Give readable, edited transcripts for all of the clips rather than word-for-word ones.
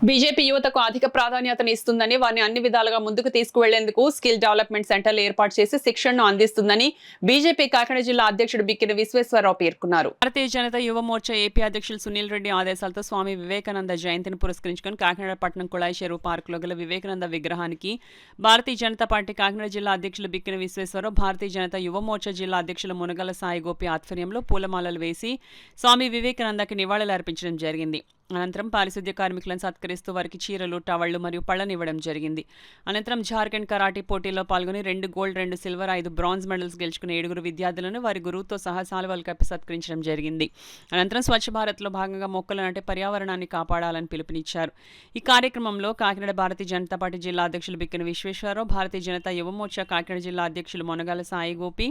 BJP యువతకు అధిక ప్రాధాన్యతను ఇస్తుందని వారిని అన్ని విధాలుగా ముందుకు తీసుకువెళ్లేందుకు స్కిల్ డెవలప్మెంట్ సెంటర్లు ఏర్పాటు చేసి శిక్షణను అందిస్తుందని బీజేపీ కాకినాడ జిల్లా అధ్యక్షుడు బిక్కిన విశ్వేశ్వరరావు పేర్కొన్నారు. భారతీయ జనతా యువ మోర్చా ఏపీ అధ్యక్షులు సునీల్ రెడ్డి ఆదేశాలతో స్వామి వివేకానంద జయంతిని పురస్కరించుకుని కాకినాడ పట్టణం కుళాయి చెరువు పార్కులో గల వివేకానంద విగ్రహానికి భారతీయ జనతా పార్టీ కాకినాడ జిల్లా అధ్యక్షులు బిక్కిన విశ్వేశ్వరరావు, భారతీయ జనతా యువ మోర్చా జిల్లా అధ్యక్షులు మునగల సాయి గోపి ఆధ్వర్యంలో పూలమాలలు వేసి స్వామి వివేకానందకి నివాళులు అర్పించడం జరిగింది. అనంతరం పారిశుద్ధ్య కార్మికులను సత్కరిస్తూ వారికి చీరలు, టవళ్లు మరియు పళ్లనివ్వడం జరిగింది. అనంతరం జార్ఖండ్ కరాటీ పోటీల్లో పాల్గొని 2 గోల్డ్, 2 సిల్వర్, 5 బ్రాంజ్ మెడల్స్ గెలుచుకున్న 7 విద్యార్థులను వారి గురువుతో సహా శాలువాలు కప్పి సత్కరించడం జరిగింది. అనంతరం స్వచ్ఛ భారత్లో భాగంగా మొక్కలు నాటి పర్యావరణాన్ని కాపాడాలని పిలుపునిచ్చారు. ఈ కార్యక్రమంలో కాకినాడ భారతీయ జనతా పార్టీ జిల్లా అధ్యక్షులు బిక్కిన విశ్వేశ్వరరావు, భారతీయ జనతా యువ మోర్చా కాకినాడ జిల్లా అధ్యక్షులు Munagala Sai Gopi,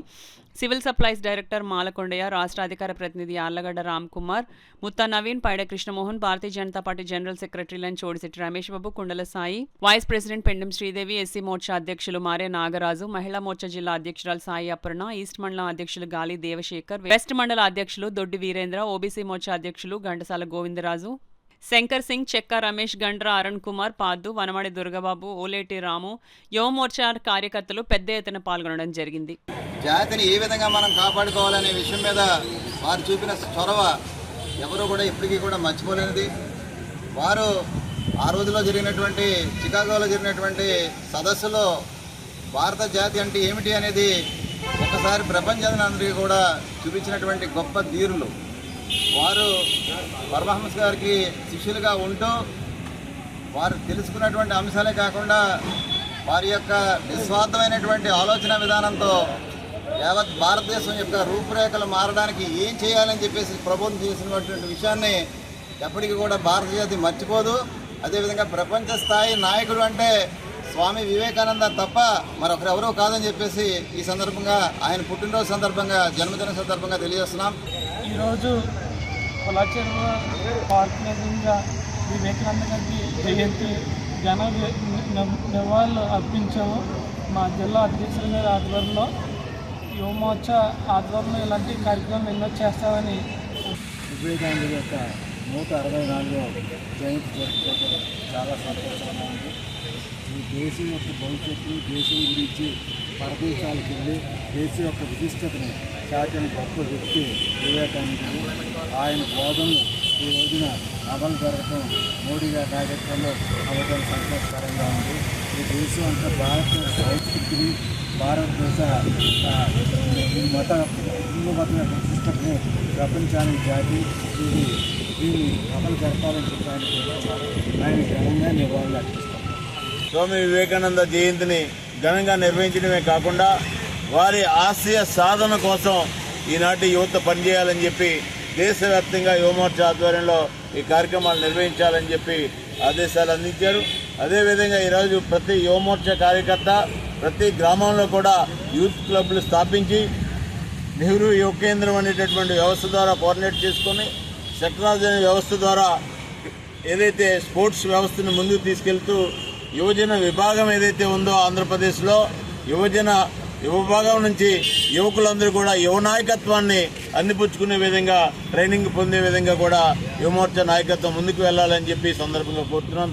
civil supplies director Malakondaiah, రాష్ట్ర అధికార ప్రతినిధి Allagadda Ram Kumar, Mutha Naveen, Paida Krishnamohan, Bharatiya Janata Party general secretary Chodisetti Ramesh Babu, Kundala Sai, vice president Pendem Sridevi, SC Morcha అధ్యక్షులు మారే నాగరాజు, మహిళా మోర్చా జిల్లా అధ్యక్షురాలు సాయి అపర్ణ, ఈస్ట్ మండలం అధ్యక్షులు గాలి దేవశేఖర్, వెస్ట్ మండల అధ్యక్షులు దొడ్డి వీరేంద్ర, ఓబీసీ మోర్చా అధ్యక్షులు ఘంటసాల గోవిందరాజు, శంకర్ సింగ్, చెక్క రమేష్, గండ్ర అరుణ్ కుమార్, పాద్దు, వనమాడి దుర్గబాబు, ఓలేటి రాము, యువ మోర్చా కార్యకర్తలు పెద్ద ఎత్తున పాల్గొనడం జరిగింది. జాతిని ఏ విధంగా మనం కాపాడుకోవాలనే విషయం మీద వారు చూపిన చొరవ ఎవరు కూడా ఇప్పటికీ కూడా మర్చిపోలేనిది. వారు ఆ రోజులో జరిగినటువంటి చికాగోలో జరిగినటువంటి సదస్సులో భారత జాతి అంటే ఏమిటి అనేది ఒకసారి ప్రపంచానందరికీ కూడా చూపించినటువంటి గొప్ప ధీరులు. వారు పరమహంస గారికి శిష్యులుగా ఉంటూ వారు తెలుసుకున్నటువంటి అంశాలే కాకుండా వారి యొక్క నిస్వార్థమైనటువంటి ఆలోచన విధానంతో యావత్ భారతదేశం యొక్క రూపురేఖలు మారడానికి ఏం చేయాలని చెప్పేసి ప్రబోధం చేసినటువంటి విషయాన్ని ఎప్పటికీ కూడా భారత జాతి మర్చిపోదు. అదేవిధంగా ప్రపంచ స్థాయి నాయకుడు అంటే స్వామి వివేకానంద తప్ప మరొకరెవరూ కాదని చెప్పేసి ఈ సందర్భంగా ఆయన పుట్టినరోజు సందర్భంగా, జన్మదిన సందర్భంగా తెలియజేస్తున్నాం. ఈరోజు కొలాచెరువు పార్క్ నిజంగా వివేకానంద గారి జయంతి ఘన నివాళులు అర్పించాము. మా జిల్లా అధ్యక్షుల గారి ఆధ్వర్యంలో యువ మోర్చా ఆధ్వర్యంలో ఇలాంటి కార్యక్రమం ఎన్నో చేస్తామని. వివేకానంద యొక్క 164వ జయంతి జరుపుకోవడం చాలా సంతోషంగా ఉంది. ఈ దేశం యొక్క భవిష్యత్తు, దేశం గురించి పరదేశాలకు వెళ్ళి దేశం యొక్క విశిష్టతను చాటిన గొప్ప వ్యక్తి వివేకానందుడు. ఆయన బోధనలు ఈ రోజున అమలు జరగడం మోడీ గారి నాయకత్వంలో అవ్వడం సంతోషకరంగా ఉంది. ఈ దేశం అంతా భారతదేశ సంస్కృతిని, భారతదేశ హిందూ మత విశిష్టతని ప్రపంచానికి జాతి దీన్ని అమలు జరపాలని చెప్పడానికి ఆయన ఘనంగా నివాళులు అర్పిస్తాం. స్వామి వివేకానంద జయంతిని ఘనంగా నిర్వహించడమే కాకుండా వారి ఆశయ సాధన కోసం ఈనాటి యువత పనిచేయాలని చెప్పి దేశవ్యాప్తంగా యువ మోర్చా ఆధ్వర్యంలో ఈ కార్యక్రమాలు నిర్వహించాలని చెప్పి ఆదేశాలు అందించారు. అదేవిధంగా ఈరోజు ప్రతి యువ మోర్చా కార్యకర్త ప్రతి గ్రామంలో కూడా యూత్ క్లబ్లు స్థాపించి నెహ్రూ యువ కేంద్రం అనేటటువంటి వ్యవస్థ ద్వారా కోఆర్డినేట్ చేసుకొని సెక్టరాలజీ అనే వ్యవస్థ ద్వారా ఏదైతే స్పోర్ట్స్ వ్యవస్థను ముందుకు తీసుకెళ్తూ యువజన విభాగం ఏదైతే ఉందో ఆంధ్రప్రదేశ్లో యువ విభాగం నుంచి యువకులందరూ కూడా యువ నాయకత్వాన్ని అందిపుచ్చుకునే విధంగా ట్రైనింగ్ పొందే విధంగా కూడా యువ మోర్చా నాయకత్వం ముందుకు వెళ్ళాలని చెప్పి సందర్భంగా కోరుతున్నాం.